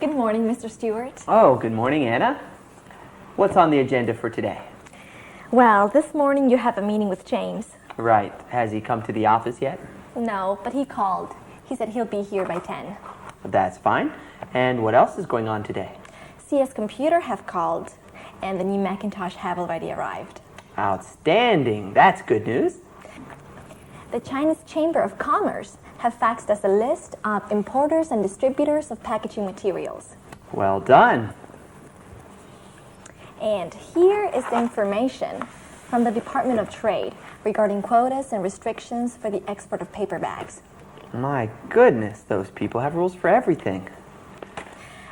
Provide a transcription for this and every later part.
Good morning, Mr. Stewart. Oh, good morning, Anna. What's on the agenda for today? Well, this morning you have a meeting with James. Right. Has he come to the office yet? No, but he called. He said he'll be here by 10. That's fine. And what else is going on today? CS Computer have called, and the new Macintosh have already arrived. Outstanding. That's good news. The Chinese Chamber of Commerce have faxed us a list of importers and distributors of packaging materials. Well done. And here is the information from the Department of Trade regarding quotas and restrictions for the export of paper bags. My goodness, those people have rules for everything.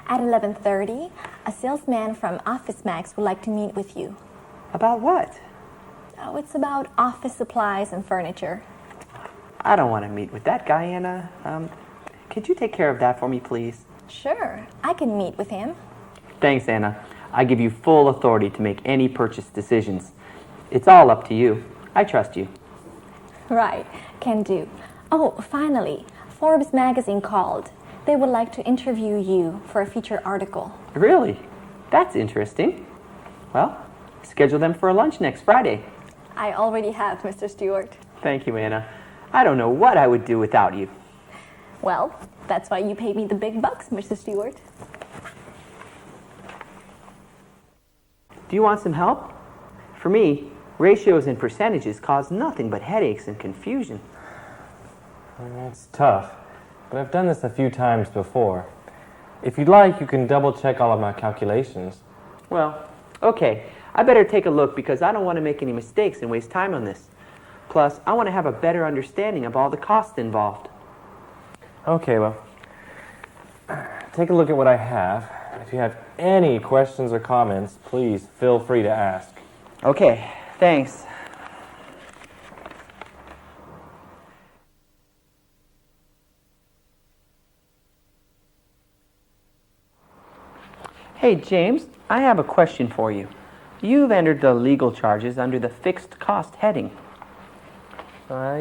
At 11:30, a salesman from Office Max would like to meet with you. About what? Oh, it's about office supplies and furniture. I don't want to meet with that guy, Anna. Could you take care of that for me, please? Sure, I can meet with him. Thanks, Anna. I give you full authority to make any purchase decisions. It's all up to you. I trust you. Right, can do. Oh, finally, Forbes magazine called. They would like to interview you for a feature article. Really? That's interesting. Well, schedule them for a lunch next Friday. I already have, Mr. Stewart. Thank you, Anna. I don't know what I would do without you. Well, that's why you pay me the big bucks, Mr. Stewart. Do you want some help? For me, ratios and percentages cause nothing but headaches and confusion. It's tough, but I've done this a few times before. If you'd like, you can double check all of my calculations. Well, okay. I better take a look because I don't want to make any mistakes and waste time on this. Plus, I want to have a better understanding of all the costs involved. Okay, well, take a look at what I have. If you have any questions or comments, please feel free to ask. Okay, thanks. Hey, James, I have a question for you. You've entered the legal charges under the fixed cost heading.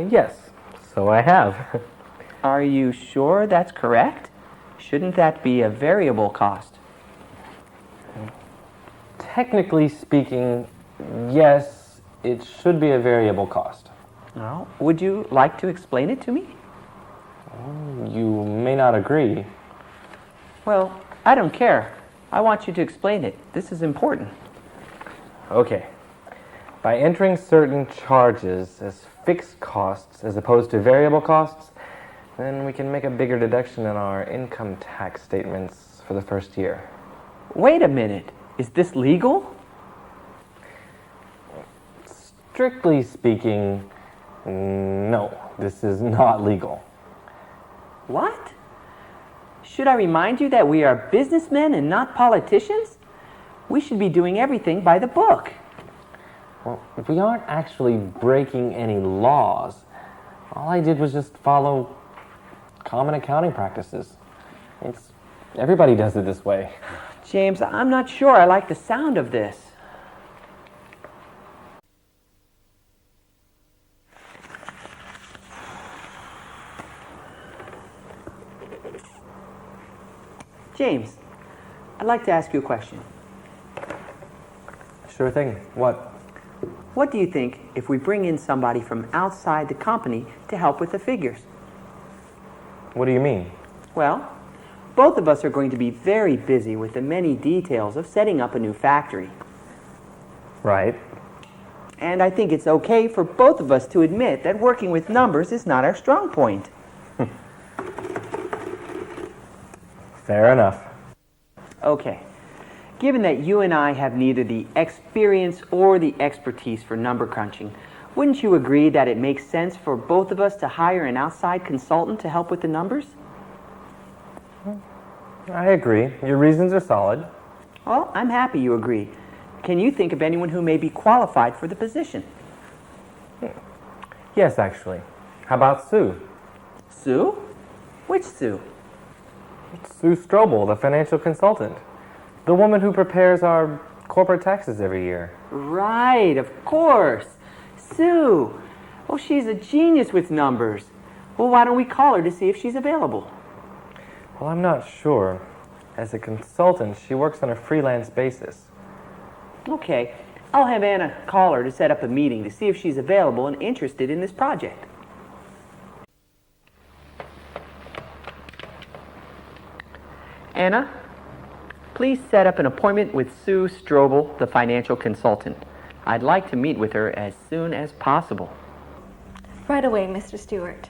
Yes, so I have. Are you sure that's correct? Shouldn't that be a variable cost? Technically speaking, yes, it should be a variable cost. Well, would you like to explain it to me? You may not agree. Well, I don't care. I want you to explain it. This is important. Okay. By entering certain charges as fixed costs as opposed to variable costs, then we can make a bigger deduction in our income tax statements for the first year. Wait a minute. Is this legal? Strictly speaking, no, this is not legal. What? Should I remind you that we are businessmen and not politicians? We should be doing everything by the book. Well, we aren't actually breaking any laws. All I did was just follow common accounting practices. Everybody does it this way. James, I'm not sure I like the sound of this. James, I'd like to ask you a question. Sure thing. What? What do you think if we bring in somebody from outside the company to help with the figures? What do you mean? Well, both of us are going to be very busy with the many details of setting up a new factory. Right. And I think it's okay for both of us to admit that working with numbers is not our strong point. Fair enough. Okay. Given that you and I have neither the experience or the expertise for number crunching, wouldn't you agree that it makes sense for both of us to hire an outside consultant to help with the numbers? I agree. Your reasons are solid. Well, I'm happy you agree. Can you think of anyone who may be qualified for the position? Yes, actually. How about Sue? Sue? Which Sue? Sue Strobel, the financial consultant. The woman who prepares our corporate taxes every year. Right, of course. Sue. Oh, she's a genius with numbers. Well, why don't we call her to see if she's available? Well, I'm not sure. As a consultant, she works on a freelance basis. Okay, I'll have Anna call her to set up a meeting to see if she's available and interested in this project. Anna, please set up an appointment with Sue Strobel, the financial consultant. I'd like to meet with her as soon as possible. Right away, Mr. Stewart.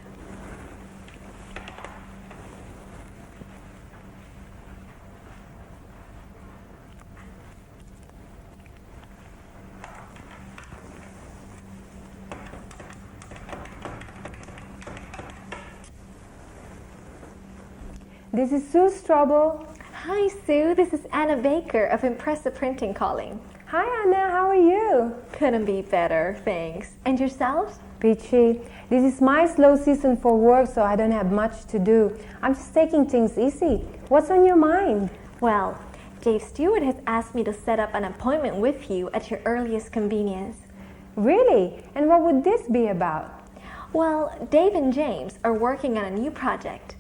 This is Sue Strobel. Hi, Sue. This is Anna Baker of Impressive Printing calling. Hi Anna, how are you? Couldn't be better, thanks. And yourself? Peachy. This is my slow season for work, so I don't have much to do. I'm just taking things easy. What's on your mind? Well, Dave Stewart has asked me to set up an appointment with you at your earliest convenience. Really? And what would this be about? Well, Dave and James are working on a new project.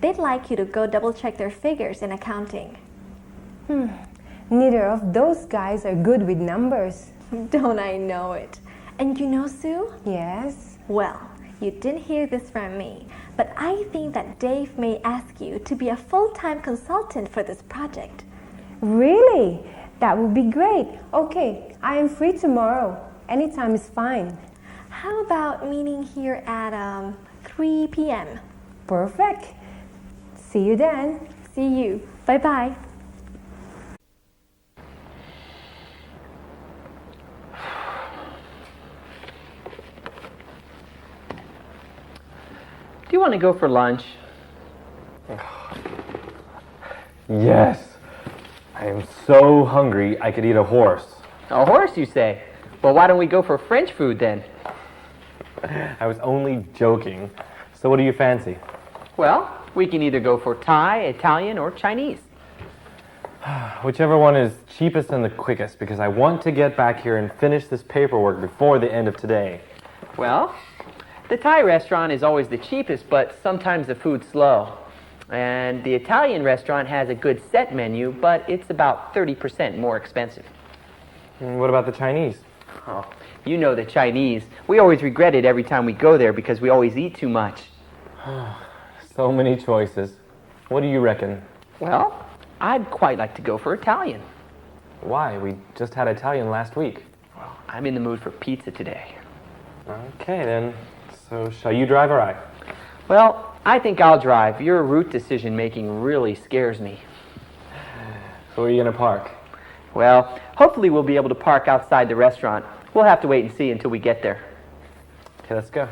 They'd like you to go double-check their figures in accounting. Neither of those guys are good with numbers. Don't I know it? And you know, Sue? Yes? Well, you didn't hear this from me, but I think that Dave may ask you to be a full-time consultant for this project. Really? That would be great. Okay, I am free tomorrow. Anytime is fine. How about meeting here at 3 p.m.? Perfect. See you then. See you. Bye-bye. Do you want to go for lunch? Yes! I am so hungry I could eat a horse. A horse, you say? Well, why don't we go for French food then? I was only joking. So what do you fancy? Well, we can either go for Thai, Italian, or Chinese. Whichever one is cheapest and the quickest, because I want to get back here and finish this paperwork before the end of today. Well, the Thai restaurant is always the cheapest, but sometimes the food's slow. And the Italian restaurant has a good set menu, but it's about 30% more expensive. And what about the Chinese? Oh, you know the Chinese. We always regret it every time we go there because we always eat too much. So many choices. What do you reckon? Well, I'd quite like to go for Italian. Why? We just had Italian last week. Well, I'm in the mood for pizza today. Okay then. So shall you drive or I? Well, I think I'll drive. Your route decision making really scares me. So where are you going to park? Well, hopefully we'll be able to park outside the restaurant. We'll have to wait and see until we get there. Okay, let's go.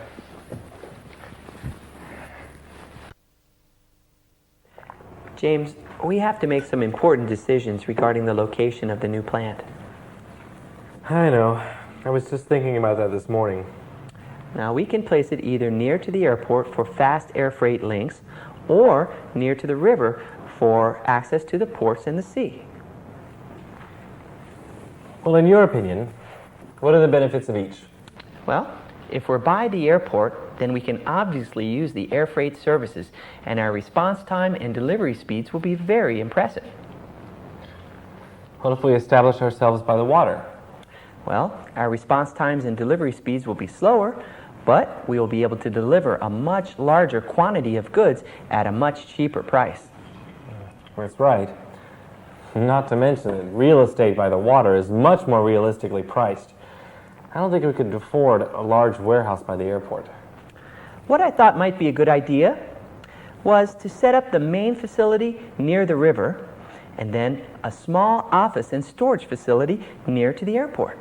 James, we have to make some important decisions regarding the location of the new plant. I know. I was just thinking about that this morning. Now, we can place it either near to the airport for fast air freight links or near to the river for access to the ports and the sea. Well, in your opinion, what are the benefits of each? Well, if we're by the airport, then we can obviously use the air freight services, and our response time and delivery speeds will be very impressive. What if we establish ourselves by the water? Well, our response times and delivery speeds will be slower, but we will be able to deliver a much larger quantity of goods at a much cheaper price. That's right. Not to mention that real estate by the water is much more realistically priced. I don't think we could afford a large warehouse by the airport. What I thought might be a good idea was to set up the main facility near the river and then a small office and storage facility near to the airport.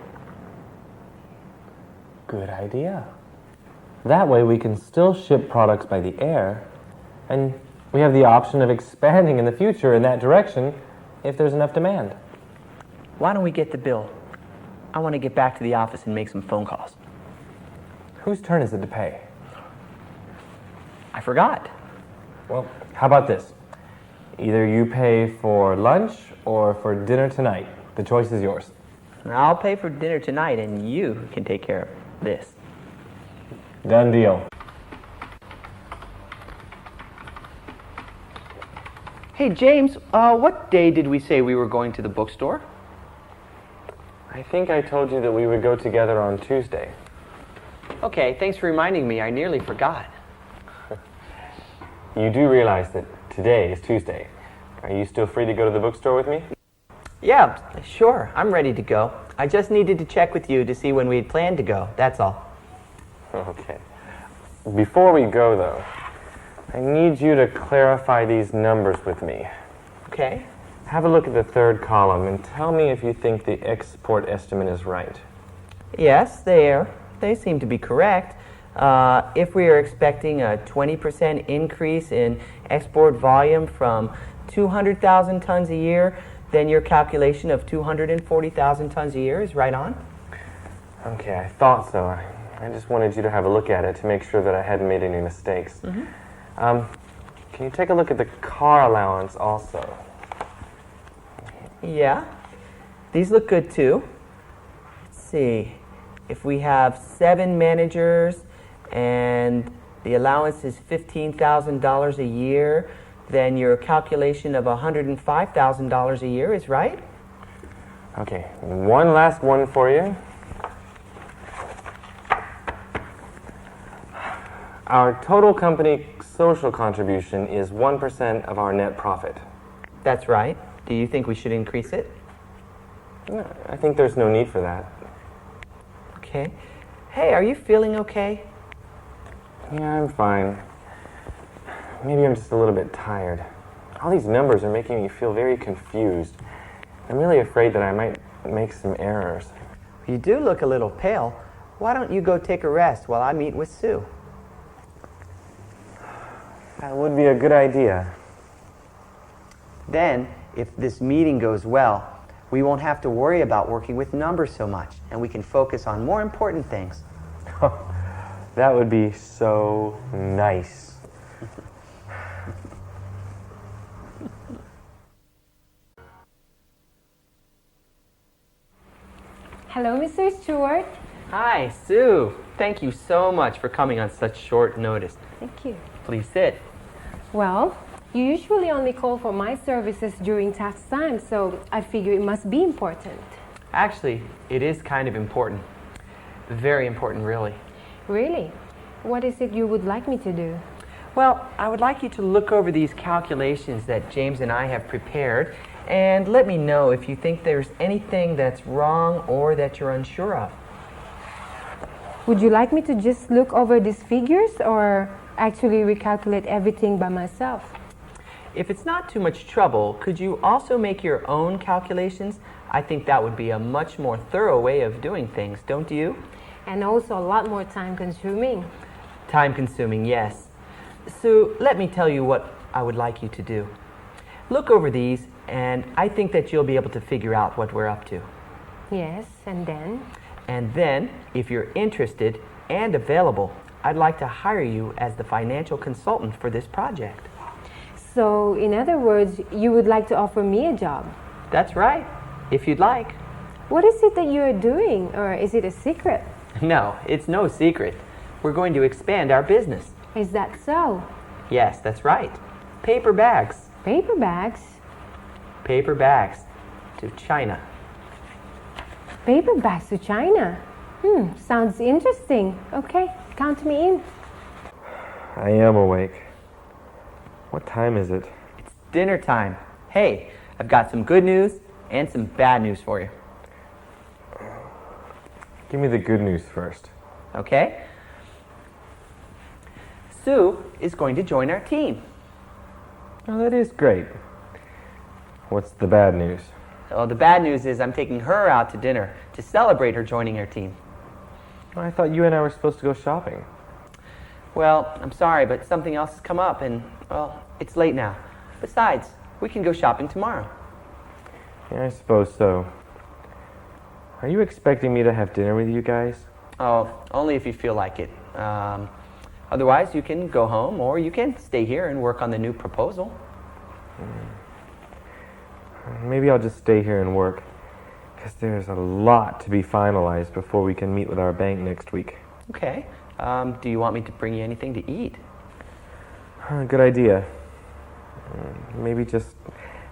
Good idea. That way we can still ship products by the air, and we have the option of expanding in the future in that direction if there's enough demand. Why don't we get the bill? I want to get back to the office and make some phone calls. Whose turn is it to pay? I forgot. Well, how about this? Either you pay for lunch or for dinner tonight. The choice is yours. I'll pay for dinner tonight and you can take care of this. Done deal. Hey, James, what day did we say we were going to the bookstore? I think I told you that we would go together on Tuesday. Okay, thanks for reminding me. I nearly forgot. You do realize that today is Tuesday. Are you still free to go to the bookstore with me? Yeah, sure. I'm ready to go. I just needed to check with you to see when we had planned to go. That's all. Okay. Before we go, though, I need you to clarify these numbers with me. Okay. Have a look at the third column and tell me if you think the export estimate is right. Yes, they seem to be correct. If we are expecting a 20% increase in export volume from 200,000 tons a year, then your calculation of 240,000 tons a year is right on. Okay, I thought so. I just wanted you to have a look at it to make sure that I hadn't made any mistakes. Can you take a look at the car allowance also? Yeah, these look good too. Let's see. If we have 7 managers and the allowance is $15,000 a year, then your calculation of $105,000 a year is right. Okay, one last one for you. Our total company social contribution is 1% of our net profit. That's right. Do you think we should increase it? No, I think there's no need for that. Okay. Hey, are you feeling okay? Yeah, I'm fine. Maybe I'm just a little bit tired. All these numbers are making me feel very confused. I'm really afraid that I might make some errors. You do look a little pale. Why don't you go take a rest while I meet with Sue? That would be a good idea. Then, if this meeting goes well, we won't have to worry about working with numbers so much, and we can focus on more important things. That would be so nice. Hello, Mr. Stewart. Hi, Sue. Thank you so much for coming on such short notice. Thank you. Please sit. Well, you usually only call for my services during tax time, so I figure it must be important. Actually, it is kind of important. Very important, really. Really? What is it you would like me to do? Well, I would like you to look over these calculations that James and I have prepared and let me know if you think there's anything that's wrong or that you're unsure of. Would you like me to just look over these figures or actually recalculate everything by myself? If it's not too much trouble, could you also make your own calculations? I think that would be a much more thorough way of doing things, don't you? And also a lot more time consuming. Time consuming, yes. Sue, let me tell you what I would like you to do. Look over these, and I think that you'll be able to figure out what we're up to. Yes, and then? And then, if you're interested and available, I'd like to hire you as the financial consultant for this project. So, in other words, you would like to offer me a job? That's right, if you'd like. What is it that you are doing, or is it a secret? No, it's no secret. We're going to expand our business. Is that so? Yes, that's right. Paper bags. Paper bags? Paper bags to China. Paper bags to China? Sounds interesting. Okay, count me in. I am awake. What time is it? It's dinner time. Hey, I've got some good news and some bad news for you. Give me the good news first. Okay? Sue is going to join our team. Oh, that is great. What's the bad news? Well, the bad news is I'm taking her out to dinner to celebrate her joining our team. I thought you and I were supposed to go shopping. Well, I'm sorry, but something else has come up and, well, it's late now. Besides, we can go shopping tomorrow. Yeah, I suppose so. Are you expecting me to have dinner with you guys? Oh, only if you feel like it. Otherwise, you can go home or you can stay here and work on the new proposal. Maybe I'll just stay here and work, because there's a lot to be finalized before we can meet with our bank next week. Okay. Do you want me to bring you anything to eat? Good idea. Maybe just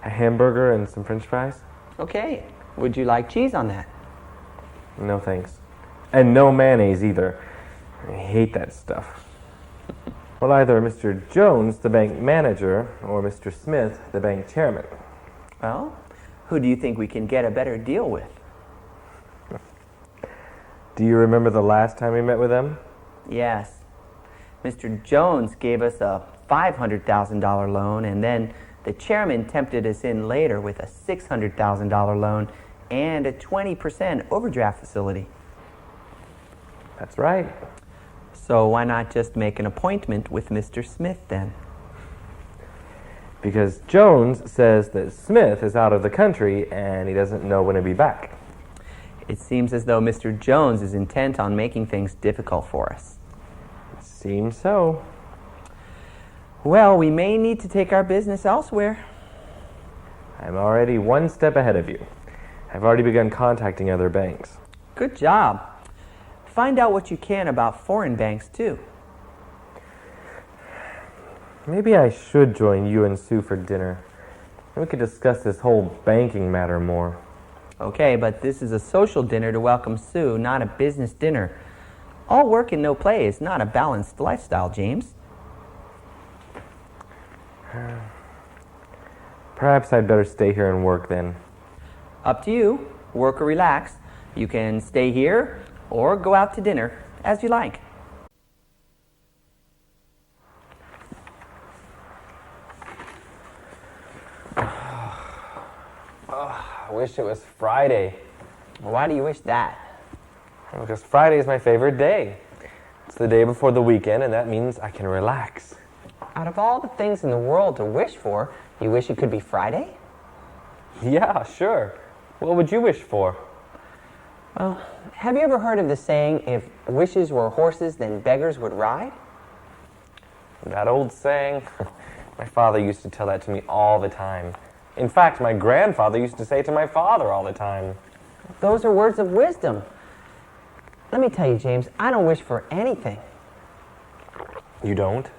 a hamburger and some french fries? Okay. Would you like cheese on that? No thanks. And no mayonnaise either. I hate that stuff. Well, either Mr. Jones, the bank manager, or Mr. Smith, the bank chairman. Well, who do you think we can get a better deal with? Do you remember the last time we met with them? Yes. Mr. Jones gave us a $500,000 loan, and then the chairman tempted us in later with a $600,000 loan and a 20% overdraft facility. That's right. So why not just make an appointment with Mr. Smith then? Because Jones says that Smith is out of the country and he doesn't know when he'll be back. It seems as though Mr. Jones is intent on making things difficult for us. It seems so. Well, we may need to take our business elsewhere. I'm already one step ahead of you. I've already begun contacting other banks. Good job. Find out what you can about foreign banks, too. Maybe I should join you and Sue for dinner. We could discuss this whole banking matter more. Okay, but this is a social dinner to welcome Sue, not a business dinner. All work and no play is not a balanced lifestyle, James. Perhaps I'd better stay here and work then. Up to you. Work or relax. You can stay here or go out to dinner, as you like. I wish it was Friday. Why do you wish that? Because Friday is my favorite day. It's the day before the weekend, and that means I can relax. Out of all the things in the world to wish for, you wish it could be Friday? Yeah, sure. What would you wish for? Well, have you ever heard of the saying, if wishes were horses, then beggars would ride? That old saying? My father used to tell that to me all the time. In fact, my grandfather used to say it to my father all the time. Those are words of wisdom. Let me tell you, James, I don't wish for anything. You don't?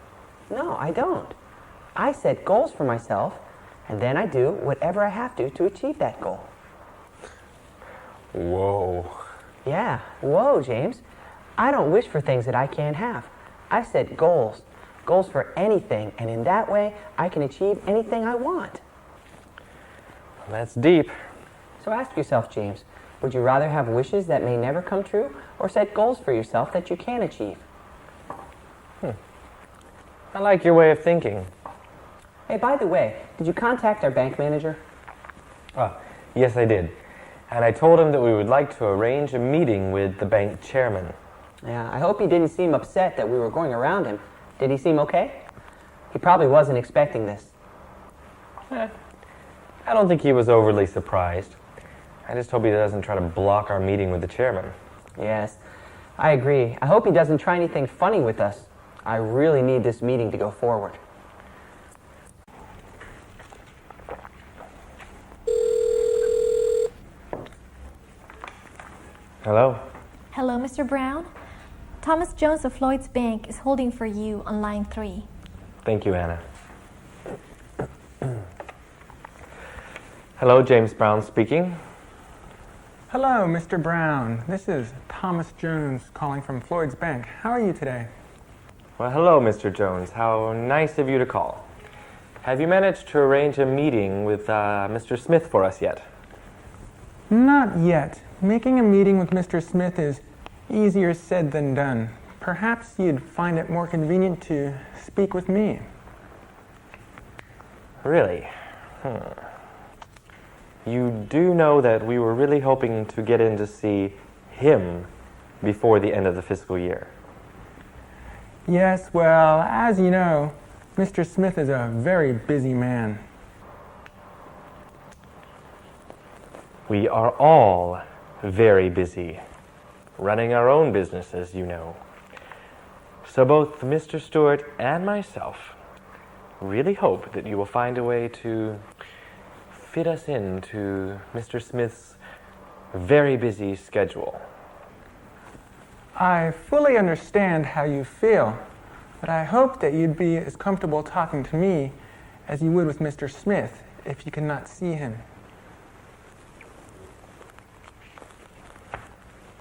No, I don't. I set goals for myself, and then I do whatever I have to achieve that goal. Whoa. Yeah, whoa, James. I don't wish for things that I can't have. I set goals for anything, and in that way, I can achieve anything I want. That's deep. So ask yourself, James, would you rather have wishes that may never come true, or set goals for yourself that you can achieve? I like your way of thinking. Hey, by the way, did you contact our bank manager? Yes, I did. And I told him that we would like to arrange a meeting with the bank chairman. Yeah, I hope he didn't seem upset that we were going around him. Did he seem okay? He probably wasn't expecting this. I don't think he was overly surprised. I just hope he doesn't try to block our meeting with the chairman. Yes, I agree. I hope he doesn't try anything funny with us. I really need this meeting to go forward. Hello? Hello, Mr. Brown. Thomas Jones of Lloyd's Bank is holding for you on line 3. Thank you, Anna. Hello, James Brown speaking. Hello, Mr. Brown. This is Thomas Jones calling from Floyd's Bank. How are you today? Well, hello, Mr. Jones. How nice of you to call. Have you managed to arrange a meeting with Mr. Smith for us yet? Not yet. Making a meeting with Mr. Smith is easier said than done. Perhaps you'd find it more convenient to speak with me. Really? You do know that we were really hoping to get in to see him before the end of the fiscal year. Yes, well, as you know, Mr. Smith is a very busy man. We are all very busy, running our own businesses, you know. So both Mr. Stewart and myself really hope that you will find a way to fit us into Mr. Smith's very busy schedule. I fully understand how you feel, but I hope that you'd be as comfortable talking to me as you would with Mr. Smith if you could not see him.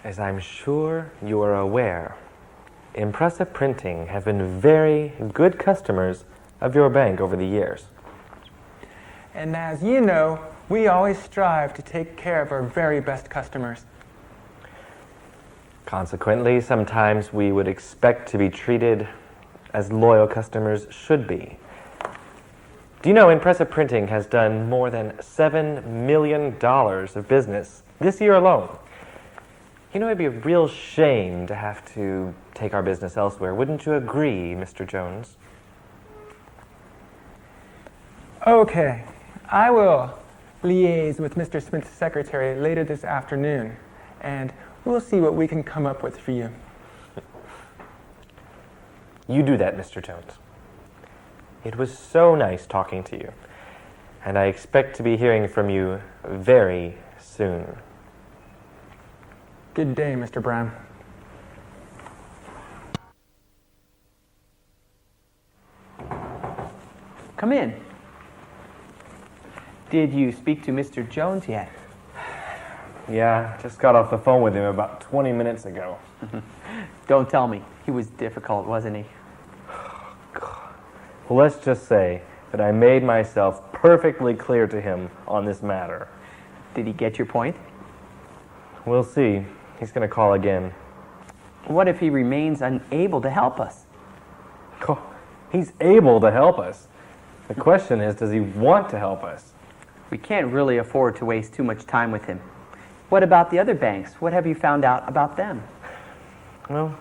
As I'm sure you are aware, Impressive Printing have been very good customers of your bank over the years. And as you know, we always strive to take care of our very best customers. Consequently, sometimes we would expect to be treated as loyal customers should be. Do you know Impressive Printing has done more than $7 million of business this year alone? You know, it'd be a real shame to have to take our business elsewhere. Wouldn't you agree, Mr. Jones? Okay, I will liaise with Mr. Smith's secretary later this afternoon, and we'll see what we can come up with for you. You do that, Mr. Jones. It was so nice talking to you, and I expect to be hearing from you very soon. Good day, Mr. Brown. Come in. Did you speak to Mr. Jones yet? Yeah, just got off the phone with him about 20 minutes ago. Don't tell me. He was difficult, wasn't he? Well, let's just say that I made myself perfectly clear to him on this matter. Did he get your point? We'll see. He's going to call again. What if he remains unable to help us? Oh, he's able to help us. The question is, does he want to help us? We can't really afford to waste too much time with him. What about the other banks? What have you found out about them? Well,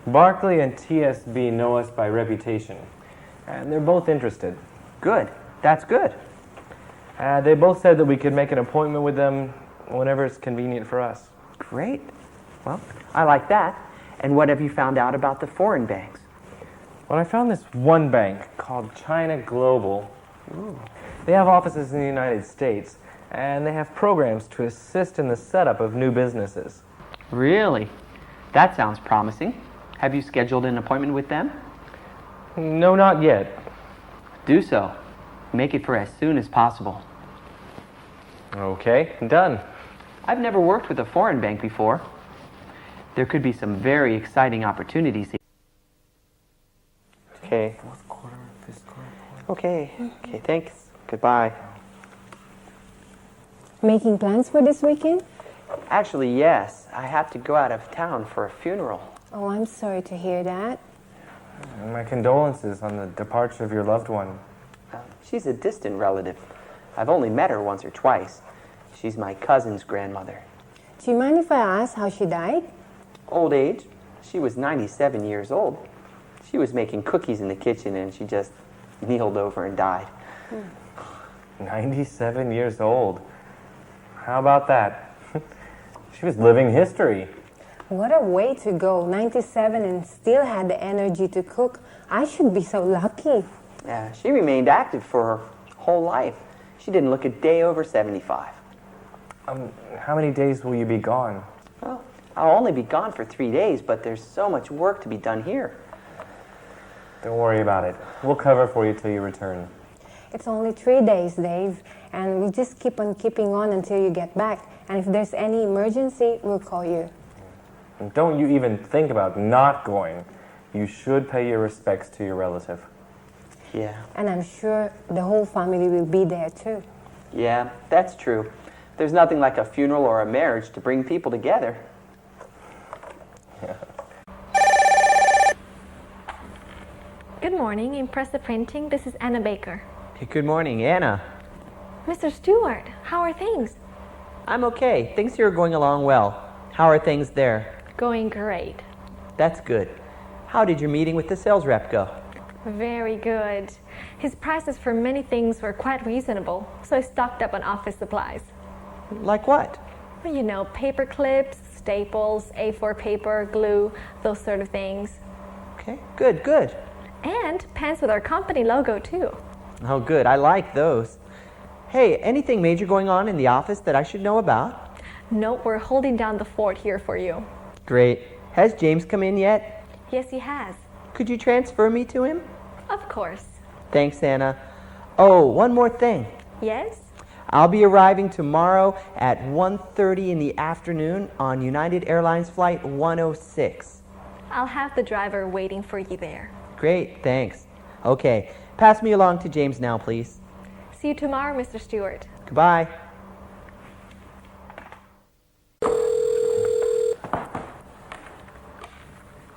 Barclay and TSB know us by reputation, and they're both interested. Good. That's good. They both said that we could make an appointment with them whenever it's convenient for us. Great. Well, I like that. And what have you found out about the foreign banks? Well, I found this one bank called China Global. They have offices in the United States, and they have programs to assist in the setup of new businesses. Really? That sounds promising. Have you scheduled an appointment with them? No, not yet. Do so. Make it for as soon as possible. Okay, done. I've never worked with a foreign bank before. There could be some very exciting opportunities here. Okay. Okay, thanks. Goodbye. Making plans for this weekend? Actually, yes. I have to go out of town for a funeral. Oh, I'm sorry to hear that. My condolences on the departure of your loved one. She's a distant relative. I've only met her once or twice. She's my cousin's grandmother. Do you mind if I ask how she died? Old age. She was 97 years old. She was making cookies in the kitchen and she just kneeled over and died. 97 years old. How about that? She was living history. What a way to go. 97 and still had the energy to cook. I should be so lucky. Yeah, she remained active for her whole life. She didn't look a day over 75. How many days will you be gone? Well, I'll only be gone for 3 days, but there's so much work to be done here. Don't worry about it. We'll cover for you till you return. It's only 3 days, Dave, and we just keep on keeping on until you get back. And if there's any emergency, we'll call you. And don't you even think about not going. You should pay your respects to your relative. Yeah. And I'm sure the whole family will be there too. Yeah, that's true. There's nothing like a funeral or a marriage to bring people together. Good morning, Impressive Printing. This is Anna Baker. Hey, good morning, Anna. Mr. Stewart, how are things? I'm okay. Things here are going along well. How are things there? Going great. That's good. How did your meeting with the sales rep go? Very good. His prices for many things were quite reasonable, so I stocked up on office supplies. Like what? Well, you know, paper clips, staples, A4 paper, glue, those sort of things. Okay, good, good. And pens with our company logo, too. Oh, good. I like those. Hey, anything major going on in the office that I should know about? No, we're holding down the fort here for you. Great. Has James come in yet? Yes, he has. Could you transfer me to him? Of course. Thanks, Anna. Oh, one more thing. Yes? I'll be arriving tomorrow at 1:30 in the afternoon on United Airlines Flight 106. I'll have the driver waiting for you there. Great, thanks. Okay, pass me along to James now, please. See you tomorrow, Mr. Stewart. Goodbye.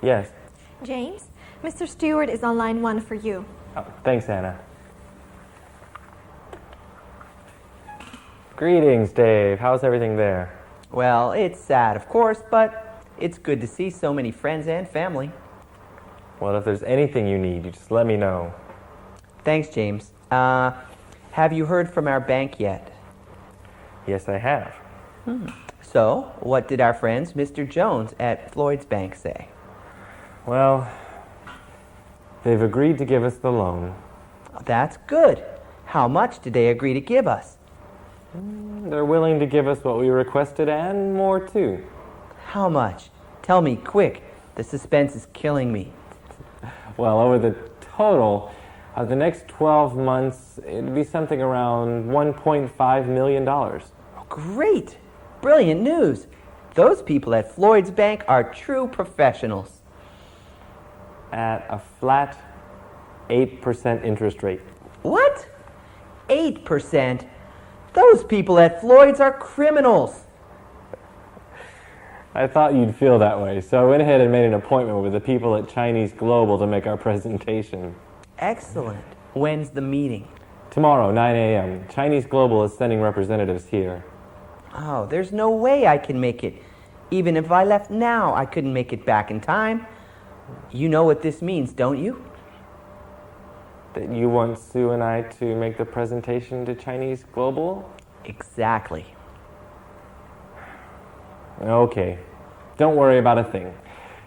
Yes. James, Mr. Stewart is on line 1 for you. Oh, thanks, Anna. Greetings, Dave. How's everything there? Well, it's sad, of course, but it's good to see so many friends and family. Well, if there's anything you need, you just let me know. Thanks, James. Have you heard from our bank yet? Yes, I have. So, what did our friends, Mr. Jones at Floyd's Bank, say? Well, they've agreed to give us the loan. That's good. How much did they agree to give us? They're willing to give us what we requested and more too. How much? Tell me, quick. The suspense is killing me. Well, over the total of the next 12 months, it'd be something around $1.5 million. Great! Brilliant news! Those people at Floyd's Bank are true professionals. At a flat 8% interest rate. What? 8%? Those people at Floyd's are criminals. I thought you'd feel that way, so I went ahead and made an appointment with the people at Chinese Global to make our presentation. Excellent. When's the meeting? Tomorrow, 9 a.m. Chinese Global is sending representatives here. Oh, there's no way I can make it. Even if I left now, I couldn't make it back in time. You know what this means, don't you? That you want Sue and I to make the presentation to Chinese Global? Exactly. Okay. Don't worry about a thing.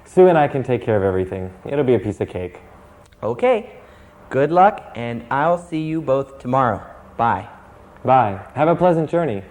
Sue and I can take care of everything. It'll be a piece of cake. Okay. Good luck, and I'll see you both tomorrow. Bye. Bye. Have a pleasant journey.